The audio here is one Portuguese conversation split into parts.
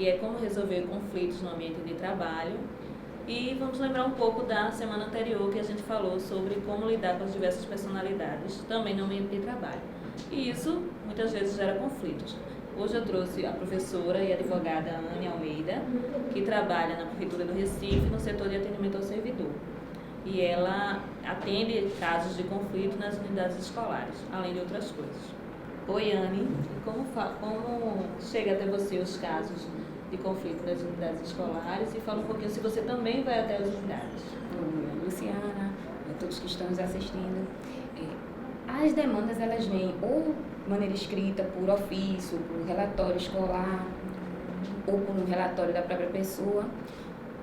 que é como resolver conflitos no ambiente de trabalho. E vamos lembrar um pouco da semana anterior que a gente falou sobre como lidar com as diversas personalidades, também no ambiente de trabalho. E isso muitas vezes gera conflitos. Hoje eu trouxe a professora e advogada Anne Almeida, que trabalha na Prefeitura do Recife no setor de atendimento ao servidor. E ela atende casos de conflito nas unidades escolares, além de outras coisas. Oi, Anne, como chega até você os casos de conflito das unidades escolares, e fala um pouquinho se você também vai até as unidades. Oi, Luciana, a todos que estão nos assistindo. As demandas, elas vêm ou de maneira escrita, por ofício, por relatório escolar, ou por um relatório da própria pessoa,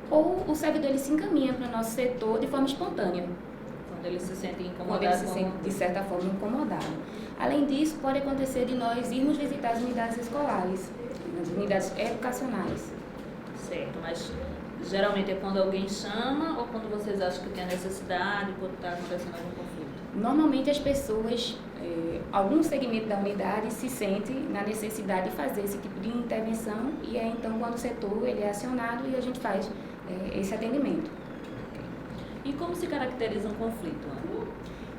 ou o servidor ele se encaminha para o nosso setor de forma espontânea. Quando ele se sente incomodado. Quando ele se sente, de certa forma, incomodado. Além disso, pode acontecer de nós irmos visitar as unidades escolares, as unidades educacionais. Certo, mas geralmente é quando alguém chama ou quando vocês acham que tem a necessidade, quando está acontecendo algum conflito? Normalmente as pessoas, algum segmento da unidade se sente na necessidade de fazer esse tipo de intervenção, e é então quando o setor ele é acionado e a gente faz esse atendimento. E como se caracteriza um conflito, Ana?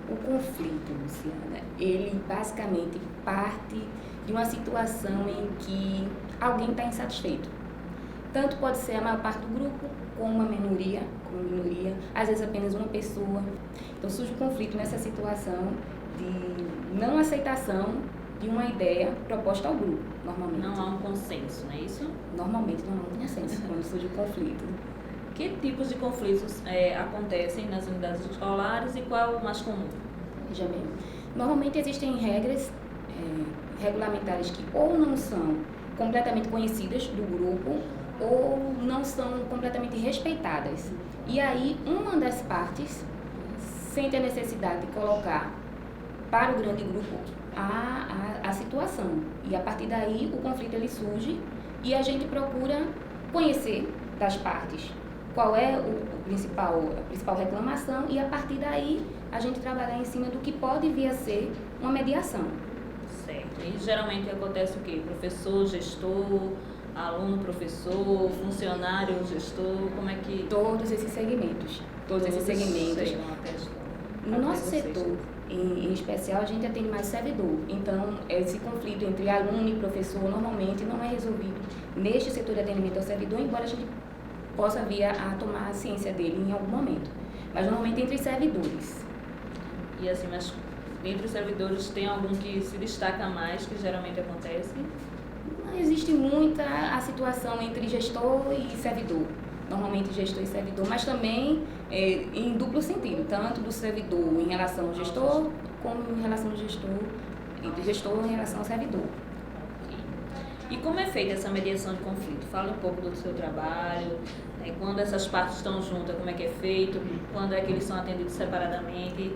O conflito, Luciana, ele basicamente parte de uma situação em que alguém está insatisfeito. Tanto pode ser a maior parte do grupo, como uma minoria, às vezes apenas uma pessoa. Então surge o conflito nessa situação de não aceitação de uma ideia proposta ao grupo, normalmente. Não há um consenso, não é isso? Normalmente não há um consenso quando surge o conflito. Que tipos de conflitos acontecem nas unidades escolares e qual é o mais comum? Veja bem, normalmente existem regras regulamentares que ou não são completamente conhecidas do grupo ou não são completamente respeitadas. E aí, uma das partes sente a necessidade de colocar para o grande grupo a situação. E a partir daí, o conflito ele surge e a gente procura conhecer das partes qual é a principal reclamação, e a partir daí a gente trabalhar em cima do que pode vir a ser uma mediação. Certo. E geralmente acontece o quê? Professor, gestor, aluno, professor, funcionário, gestor, como é que... Todos esses segmentos. Chegam até a escola. No nosso setor, em especial, a gente atende mais servidor. Então, esse conflito entre aluno e professor normalmente não é resolvido neste setor de atendimento ao servidor, embora a gente possa vir a tomar a ciência dele em algum momento. Mas normalmente entre servidores. E assim, mas entre os servidores tem algum que se destaca mais, que geralmente acontece? Não existe muita a situação entre gestor e servidor. Normalmente gestor e servidor, mas também em duplo sentido, tanto do servidor em relação ao gestor, como em relação ao gestor, entre gestor em relação ao servidor. E como é feita essa mediação de conflito? Fala um pouco do seu trabalho, quando essas partes estão juntas, como é que é feito, quando é que eles são atendidos separadamente?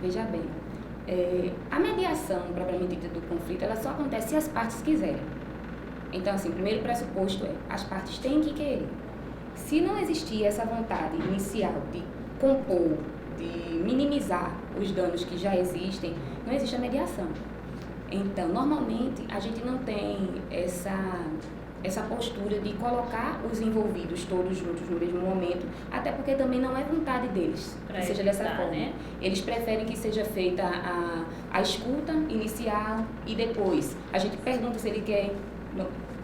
Veja bem, a mediação propriamente dita do conflito, ela só acontece se as partes quiserem. Então, assim, o primeiro pressuposto as partes têm que querer. Se não existir essa vontade inicial de compor, de minimizar os danos que já existem, não existe a mediação. Então, normalmente, a gente não tem essa postura de colocar os envolvidos todos juntos no mesmo momento, até porque também não é vontade deles que seja dessa forma. Né? Eles preferem que seja feita a escuta inicial e depois a gente pergunta se ele quer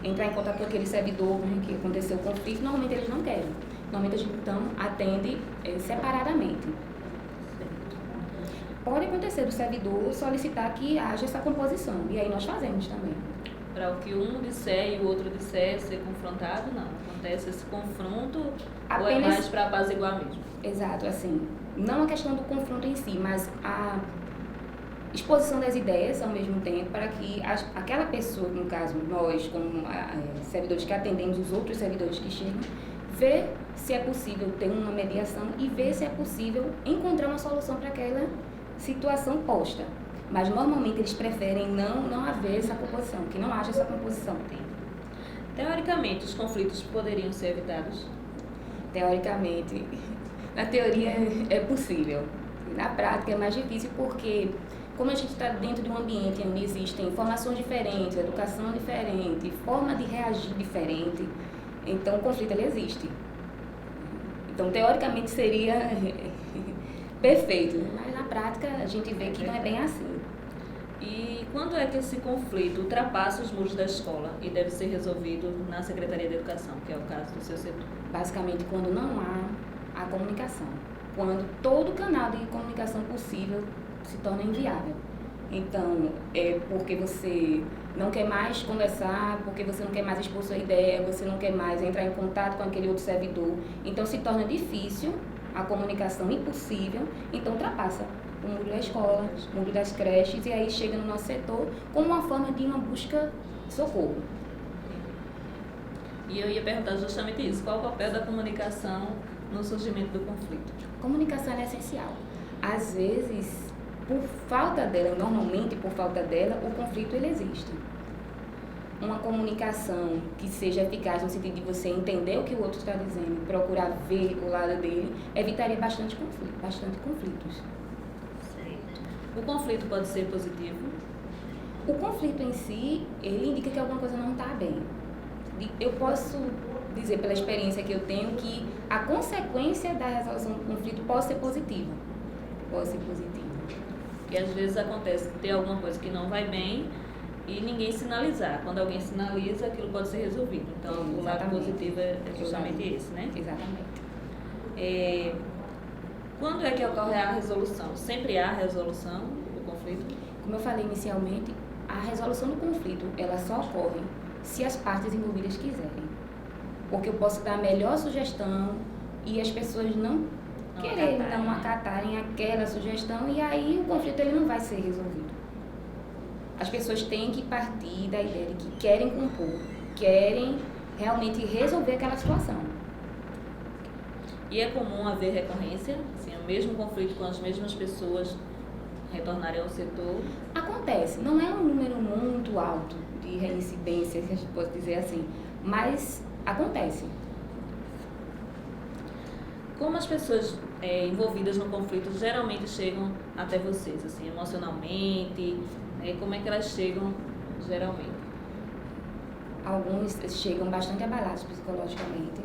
entrar em contato com aquele servidor, né, que aconteceu o conflito. Normalmente eles não querem. Normalmente a gente, então, atende separadamente. Pode acontecer do servidor solicitar que haja essa composição, e aí nós fazemos também. Para o que um disser e o outro disser ser confrontado, não. Acontece esse confronto ou é mais para apaziguar mesmo? Exato, assim, não a questão do confronto em si, mas a exposição das ideias ao mesmo tempo, para que aquela pessoa, no caso nós, como servidores que atendemos os outros servidores que chegam, vê se é possível ter uma mediação e ver se é possível encontrar uma solução para aquela situação posta. Mas normalmente eles preferem não haver essa composição, que não haja essa composição. Teoricamente, os conflitos poderiam ser evitados? Teoricamente, na teoria é possível. Na prática é mais difícil porque como a gente está dentro de um ambiente onde existem informações diferentes, educação diferente, forma de reagir diferente, então o conflito ele existe. Então, teoricamente seria perfeito, mas na prática a gente vê que não é bem assim. E quando é que esse conflito ultrapassa os muros da escola e deve ser resolvido na Secretaria de Educação, que é o caso do seu setor? Basicamente, quando não há a comunicação, quando todo canal de comunicação possível se torna inviável. Então, é porque você não quer mais conversar, porque você não quer mais expor sua ideia, você não quer mais entrar em contato com aquele outro servidor. Então, se torna difícil, a comunicação impossível, então ultrapassa o muro da escola, o muro das creches, e aí chega no nosso setor como uma forma de uma busca de socorro. E eu ia perguntar justamente isso, qual o papel da comunicação no surgimento do conflito? Comunicação é essencial. Às vezes, por falta dela, normalmente por falta dela, o conflito ele existe. Uma comunicação que seja eficaz no sentido de você entender o que o outro está dizendo, procurar ver o lado dele, evitaria bastante conflitos. Certo. O conflito pode ser positivo? O conflito em si, ele indica que alguma coisa não está bem. Eu posso dizer pela experiência que eu tenho que a consequência da resolução do conflito pode ser positiva. Pode ser positiva. E às vezes acontece que tem alguma coisa que não vai bem e ninguém sinalizar. Quando alguém sinaliza, aquilo pode ser resolvido. Então, o lado positivo é justamente esse, né? Exatamente. Quando é que ocorre a resolução? Sempre há resolução do conflito? Como eu falei inicialmente, a resolução do conflito, ela só ocorre se as partes envolvidas quiserem. Porque eu posso dar a melhor sugestão e as pessoas não acatarem aquela sugestão, e aí o conflito ele não vai ser resolvido. As pessoas têm que partir da ideia de que querem compor, querem realmente resolver aquela situação. E é comum haver recorrência, assim, o mesmo conflito com as mesmas pessoas retornarem ao setor? Acontece, não é um número muito alto de reincidência, se a gente pode dizer assim, mas acontece. Como as pessoas envolvidas no conflito geralmente chegam até vocês, assim, emocionalmente? Como é que elas chegam geralmente? Alguns chegam bastante abalados psicologicamente,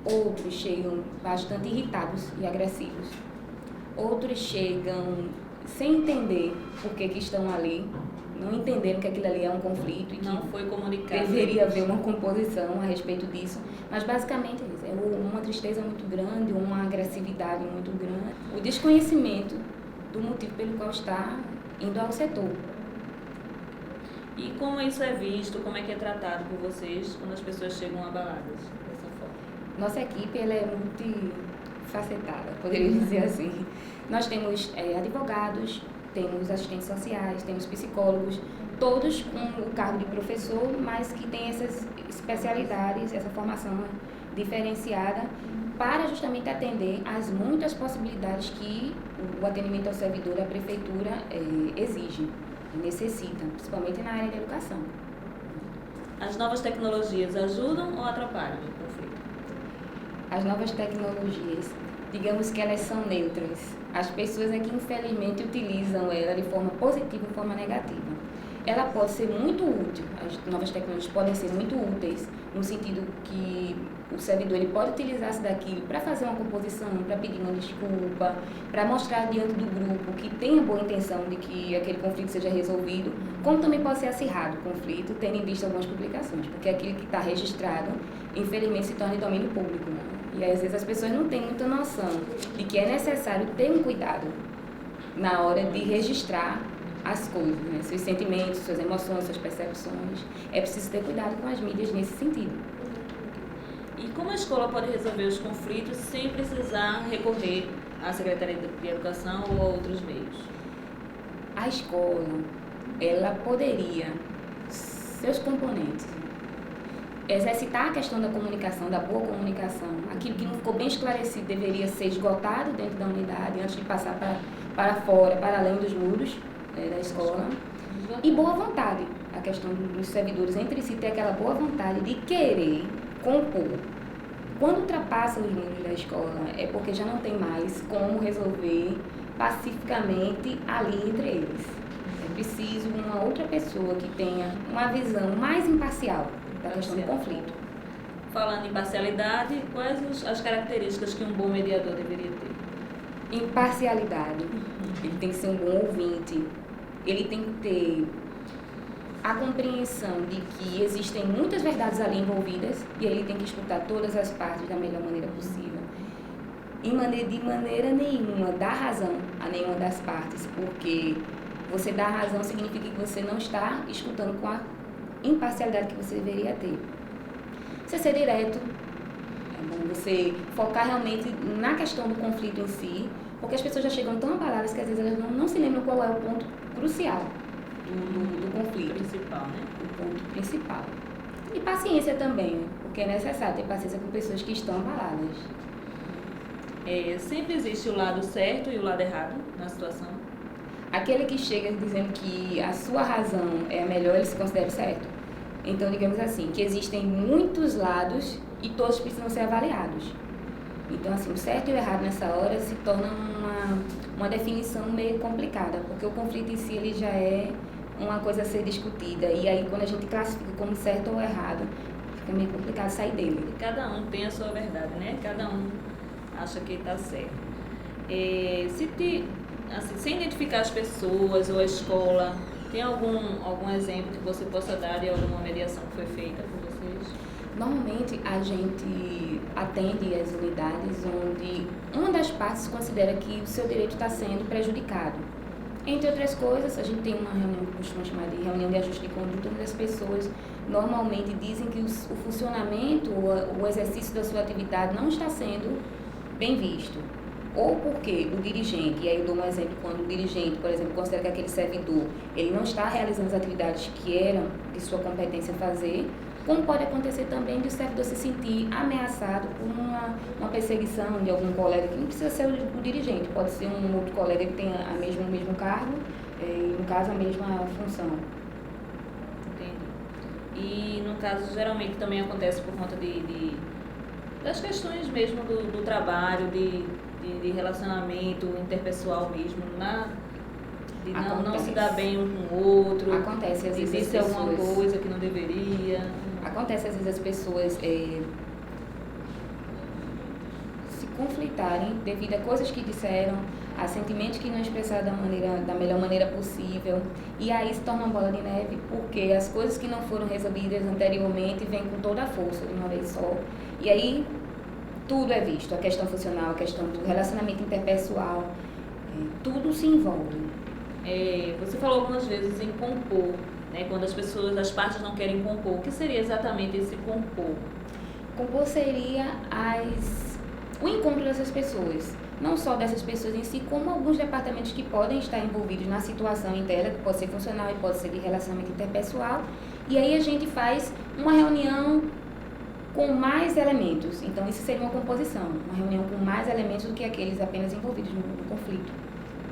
outros chegam bastante irritados e agressivos, outros chegam sem entender por que estão ali, não entenderam que aquilo ali é um conflito e que não foi comunicado. Deveria haver uma composição a respeito disso, mas basicamente é uma tristeza muito grande, uma agressividade muito grande, o desconhecimento do motivo pelo qual está indo ao setor. E como isso é visto, como é que é tratado por vocês quando as pessoas chegam abaladas dessa forma? Nossa equipe ela é multifacetada, poderia dizer assim. Nós temos advogados, temos assistentes sociais, temos psicólogos, todos com o cargo de professor, mas que têm essas especialidades, essa formação diferenciada para justamente atender às muitas possibilidades que o atendimento ao servidor da prefeitura exige, necessita, principalmente na área da educação. As novas tecnologias ajudam ou atrapalham o conflito? As novas tecnologias, digamos que elas são neutras. As pessoas é que infelizmente utilizam ela de forma positiva e de forma negativa. Ela pode ser muito útil, as novas tecnologias podem ser muito úteis, no sentido que o servidor ele pode utilizar-se daquilo para fazer uma composição, para pedir uma desculpa, para mostrar diante do grupo que tem a boa intenção de que aquele conflito seja resolvido, como também pode ser acirrado o conflito, tendo em vista algumas publicações, porque aquilo que está registrado, infelizmente, se torna de domínio público, né? E às vezes as pessoas não têm muita noção de que é necessário ter um cuidado na hora de registrar as coisas, né? Seus sentimentos, suas emoções, suas percepções. É preciso ter cuidado com as mídias nesse sentido. E como a escola pode resolver os conflitos sem precisar recorrer à Secretaria de Educação ou a outros meios? A escola, ela poderia, seus componentes, exercitar a questão da comunicação, da boa comunicação. Aquilo que não ficou bem esclarecido deveria ser esgotado dentro da unidade antes de passar para fora, para além dos muros da escola. E boa vontade, a questão dos servidores entre si ter aquela boa vontade de querer compor. Quando ultrapassa os muros da escola é porque já não tem mais como resolver pacificamente ali entre eles. É preciso uma outra pessoa que tenha uma visão mais imparcial da questão do conflito. Falando em parcialidade, quais as características que um bom mediador deveria ter? Imparcialidade. Ele tem que ser um bom ouvinte. Ele tem que ter a compreensão de que existem muitas verdades ali envolvidas e ele tem que escutar todas as partes da melhor maneira possível. De maneira nenhuma dar razão a nenhuma das partes, porque você dar razão significa que você não está escutando com a imparcialidade que você deveria ter. Você ser direto, é bom você focar realmente na questão do conflito em si, porque as pessoas já chegam tão abaladas que às vezes elas não se lembram qual é o ponto crucial do conflito. Principal, né? O ponto principal. E paciência também, porque é necessário ter paciência com pessoas que estão abaladas. Sempre existe o lado certo e o lado errado na situação? Aquele que chega dizendo que a sua razão é a melhor, ele se considera certo. Então, digamos assim, que existem muitos lados e todos precisam ser avaliados. Então, assim, o certo e o errado nessa hora se torna uma definição meio complicada, porque o conflito em si ele já é uma coisa a ser discutida. E aí, quando a gente classifica como certo ou errado, fica meio complicado sair dele. E cada um tem a sua verdade, né? Cada um acha que está certo. Sem identificar as pessoas ou a escola, tem algum exemplo que você possa dar de alguma mediação que foi feita por vocês? Normalmente a gente atende as unidades onde uma das partes considera que o seu direito está sendo prejudicado. Entre outras coisas, a gente tem uma reunião que costuma chamar de reunião de ajuste de conduta, onde as pessoas normalmente dizem que o funcionamento, o exercício da sua atividade não está sendo bem visto. Ou porque o dirigente, e aí eu dou um exemplo, quando o dirigente, por exemplo, considera que aquele servidor ele não está realizando as atividades que eram de sua competência fazer, como pode acontecer também de o servidor se sentir ameaçado por uma perseguição de algum colega, que não precisa ser o dirigente, pode ser um outro colega que tenha o mesmo cargo e, no caso, a mesma função. Entendi. E, no caso, geralmente também acontece por conta das questões mesmo do trabalho, de relacionamento interpessoal mesmo, de não se dar bem um com o outro. Acontece, às vezes existe alguma coisa que não deveria. Acontece, às vezes, as pessoas se conflitarem devido a coisas que disseram, a sentimentos que não expressaram da melhor maneira possível. E aí se torna uma bola de neve, porque as coisas que não foram resolvidas anteriormente vêm com toda a força de uma vez só. E aí tudo é visto, a questão funcional, a questão do relacionamento interpessoal, tudo se envolve. Você falou algumas vezes em compor, né? Quando as partes não querem compor, o que seria exatamente esse compor? Compor seria o encontro dessas pessoas, não só dessas pessoas em si, como alguns departamentos que podem estar envolvidos na situação inteira, que pode ser funcional e pode ser de relacionamento interpessoal, e aí a gente faz uma reunião com mais elementos. Então, isso seria uma composição, uma reunião com mais elementos do que aqueles apenas envolvidos no conflito.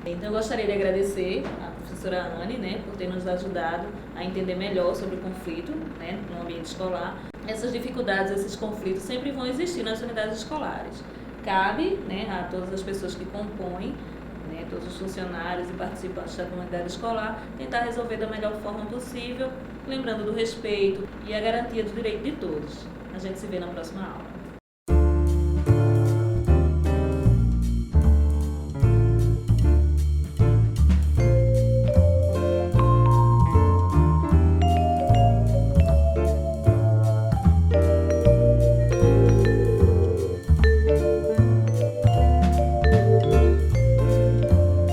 Então, eu gostaria de agradecer à professora Anne, né, por ter nos ajudado a entender melhor sobre o conflito, né, no ambiente escolar. Essas dificuldades, esses conflitos sempre vão existir nas unidades escolares. Cabe, né, a todas as pessoas que compõem, né, todos os funcionários e participantes da comunidade escolar, tentar resolver da melhor forma possível, lembrando do respeito e a garantia do direito de todos. A gente se vê na próxima aula.